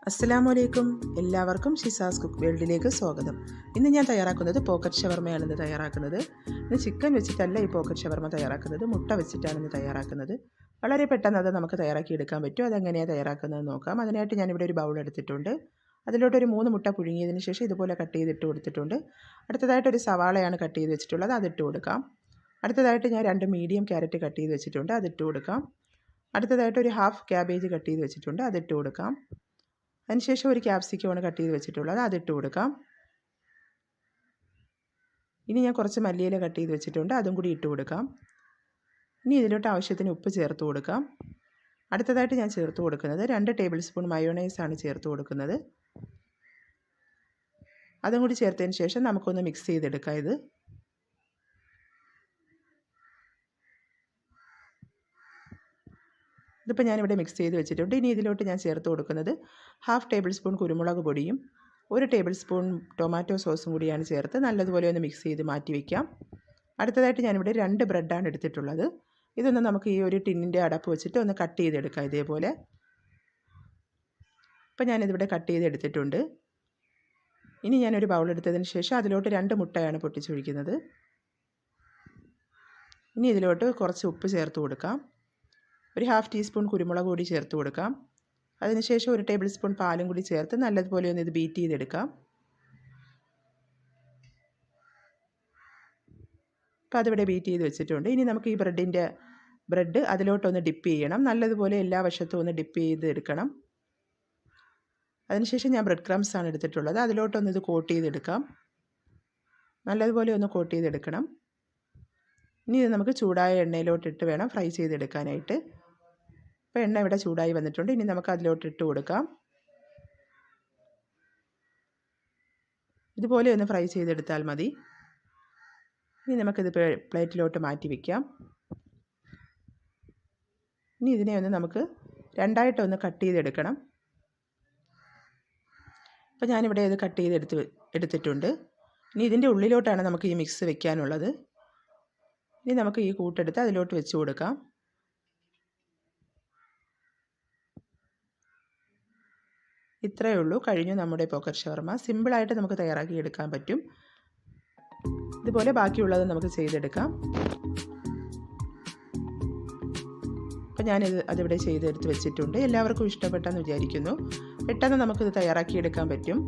അസ്സലാമലൈക്കും. എല്ലാവർക്കും ഷിസാസ് കുക്ക് വേൾഡിലേക്ക് സ്വാഗതം. ഇന്ന് ഞാൻ തയ്യാറാക്കുന്നത് പോക്കറ്റ് ഷവർമയാണ് തയ്യാറാക്കുന്നത്. ഇന്ന് ചിക്കൻ വെച്ചിട്ടല്ല ഈ പോക്കറ്റ് ഷവർമ തയ്യാറാക്കുന്നത്, മുട്ട വെച്ചിട്ടാണ് ഇന്ന് തയ്യാറാക്കുന്നത്. വളരെ പെട്ടെന്ന് അത് നമുക്ക് തയ്യാറാക്കി എടുക്കാൻ പറ്റും. അതെങ്ങനെയാണ് തയ്യാറാക്കുന്നത് നോക്കാം. അതിനായിട്ട് ഞാനിവിടെ ഒരു ബൗൾ എടുത്തിട്ടുണ്ട്. അതിലോട്ടൊരു 3 മുട്ട പുഴുങ്ങിയതിന് ശേഷം ഇതുപോലെ കട്ട് ചെയ്തിട്ട് കൊടുത്തിട്ടുണ്ട്. അടുത്തതായിട്ടൊരു സവാളയാണ് കട്ട് ചെയ്ത് വെച്ചിട്ടുള്ളത്, അതിട്ട് കൊടുക്കാം. അടുത്തതായിട്ട് ഞാൻ 2 മീഡിയം ക്യാരറ്റ് കട്ട് ചെയ്ത് വെച്ചിട്ടുണ്ട്, അതിട്ട് കൊടുക്കാം. അടുത്തതായിട്ട് ഒരു ഹാഫ് ക്യാബേജ് കട്ട് ചെയ്ത് വെച്ചിട്ടുണ്ട്, അതിട്ട് കൊടുക്കാം. അതിനുശേഷം ഒരു ക്യാപ്സിക്കമാണ് കട്ട് ചെയ്ത് വെച്ചിട്ടുള്ളത്, അതിട്ട് കൊടുക്കാം. ഇനി ഞാൻ കുറച്ച് മല്ലിയില കട്ട് ചെയ്ത് വെച്ചിട്ടുണ്ട്, അതും കൂടി ഇട്ട് കൊടുക്കാം. ഇനി ഇതിലോട്ട് ആവശ്യത്തിന് ഉപ്പ് ചേർത്ത് കൊടുക്കാം. അടുത്തതായിട്ട് ഞാൻ ചേർത്ത് കൊടുക്കുന്നത് 2 ടേബിൾ സ്പൂൺ മയോണൈസാണ് ചേർത്ത് കൊടുക്കുന്നത്. അതും കൂടി ചേർത്തതിന് ശേഷം നമുക്കൊന്ന് മിക്സ് ചെയ്തെടുക്കാം. ഇതിപ്പോൾ ഞാനിവിടെ മിക്സ് ചെയ്ത് വെച്ചിട്ടുണ്ട്. ഇനി ഇതിലോട്ട് ഞാൻ ചേർത്ത് കൊടുക്കുന്നത് ഹാഫ് ടേബിൾ സ്പൂൺ കുരുമുളക് പൊടിയും 1 ടേബിൾ സ്പൂൺ ടൊമാറ്റോ സോസും കൂടിയാണ് ചേർത്ത് നല്ലതുപോലെ ഒന്ന് മിക്സ് ചെയ്ത് മാറ്റി വയ്ക്കാം. അടുത്തതായിട്ട് ഞാനിവിടെ 2 ബ്രെഡാണ് എടുത്തിട്ടുള്ളത്. ഇതൊന്ന് നമുക്ക് ഈ ഒരു ടിന്നിൻ്റെ അടപ്പ് വെച്ചിട്ട് ഒന്ന് കട്ട് ചെയ്തെടുക്കാം ഇതേപോലെ. ഇപ്പോൾ ഞാനിതിവിടെ കട്ട് ചെയ്തെടുത്തിട്ടുണ്ട്. ഇനി ഞാനൊരു ബൗൾ എടുത്തതിന് ശേഷം അതിലോട്ട് 2 മുട്ടയാണ് പൊട്ടിച്ചൊഴിക്കുന്നത്. ഇനി ഇതിലോട്ട് കുറച്ച് ഉപ്പ് ചേർത്ത് കൊടുക്കാം. ഒരു ഹാഫ് ടീസ്പൂൺ കുരുമുളക് പൊടി ചേർത്ത് കൊടുക്കാം. അതിനുശേഷം 1 ടേബിൾ സ്പൂൺ പാലും കൂടി ചേർത്ത് നല്ലതുപോലെ ഒന്ന് ഇത് ബീറ്റ് ചെയ്തെടുക്കാം. അപ്പോൾ അതിവിടെ ബീറ്റ് ചെയ്ത് വെച്ചിട്ടുണ്ട്. ഇനി നമുക്ക് ഈ ബ്രെഡ് അതിലോട്ടൊന്ന് ഡിപ്പ് ചെയ്യണം. നല്ലതുപോലെ എല്ലാ വശത്തും ഒന്ന് ഡിപ്പ് ചെയ്ത് എടുക്കണം. അതിനുശേഷം ഞാൻ ബ്രെഡ് ക്രംസ് ആണ് എടുത്തിട്ടുള്ളത്, അതിലോട്ടൊന്ന് ഇത് കോട്ട് ചെയ്തെടുക്കാം. നല്ലതുപോലെ ഒന്ന് കോട്ട് ചെയ്തെടുക്കണം. ഇനി ഇത് നമുക്ക് ചൂടായ എണ്ണയിലോട്ടിട്ട് വേണം ഫ്രൈ ചെയ്തെടുക്കാനായിട്ട്. ഇപ്പോൾ എണ്ണ ഇവിടെ ചൂടായി വന്നിട്ടുണ്ട്. ഇനി നമുക്ക് അതിലോട്ട് ഇട്ട് കൊടുക്കാം. ഇതുപോലെ ഒന്ന് ഫ്രൈ ചെയ്തെടുത്താൽ മതി. ഇനി നമുക്കിത് പ്ലേറ്റിലോട്ട് മാറ്റി വയ്ക്കാം. ഇനി ഇതിനെ ഒന്ന് നമുക്ക് രണ്ടായിട്ടൊന്ന് കട്ട് ചെയ്തെടുക്കണം. അപ്പോൾ ഞാനിവിടെ ഇത് കട്ട് എടുത്തിട്ടുണ്ട്. ഇനി ഇതിൻ്റെ ഉള്ളിലോട്ടാണ് നമുക്ക് ഈ മിക്സ് വെക്കാനുള്ളത്. ഇനി നമുക്ക് ഈ കൂട്ടെടുത്ത് അതിലോട്ട് വെച്ച് കൊടുക്കാം. ഇത്രയേ ഉള്ളൂ, കഴിഞ്ഞു നമ്മുടെ പോക്കറ്റ് ഷവർമ. സിമ്പിളായിട്ട് നമുക്ക് തയ്യാറാക്കി എടുക്കാൻ പറ്റും. ഇതുപോലെ ബാക്കിയുള്ളത് നമുക്ക് ചെയ്തെടുക്കാം. അപ്പോൾ അതിവിടെ ചെയ്തെടുത്ത് വെച്ചിട്ടുണ്ട്. എല്ലാവർക്കും ഇഷ്ടപ്പെട്ടെന്ന് വിചാരിക്കുന്നു. പെട്ടെന്ന് നമുക്കിത് തയ്യാറാക്കി എടുക്കാൻ പറ്റും.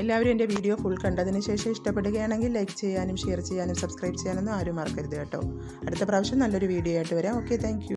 എല്ലാവരും എൻ്റെ വീഡിയോ ഫുൾ കണ്ടതിന് ശേഷം ഇഷ്ടപ്പെടുകയാണെങ്കിൽ ലൈക്ക് ചെയ്യാനും ഷെയർ ചെയ്യാനും സബ്സ്ക്രൈബ് ചെയ്യാനൊന്നും ആരും മറക്കരുത് കേട്ടോ. അടുത്ത പ്രാവശ്യം നല്ലൊരു വീഡിയോ ആയിട്ട് വരാം. Okay, thank you.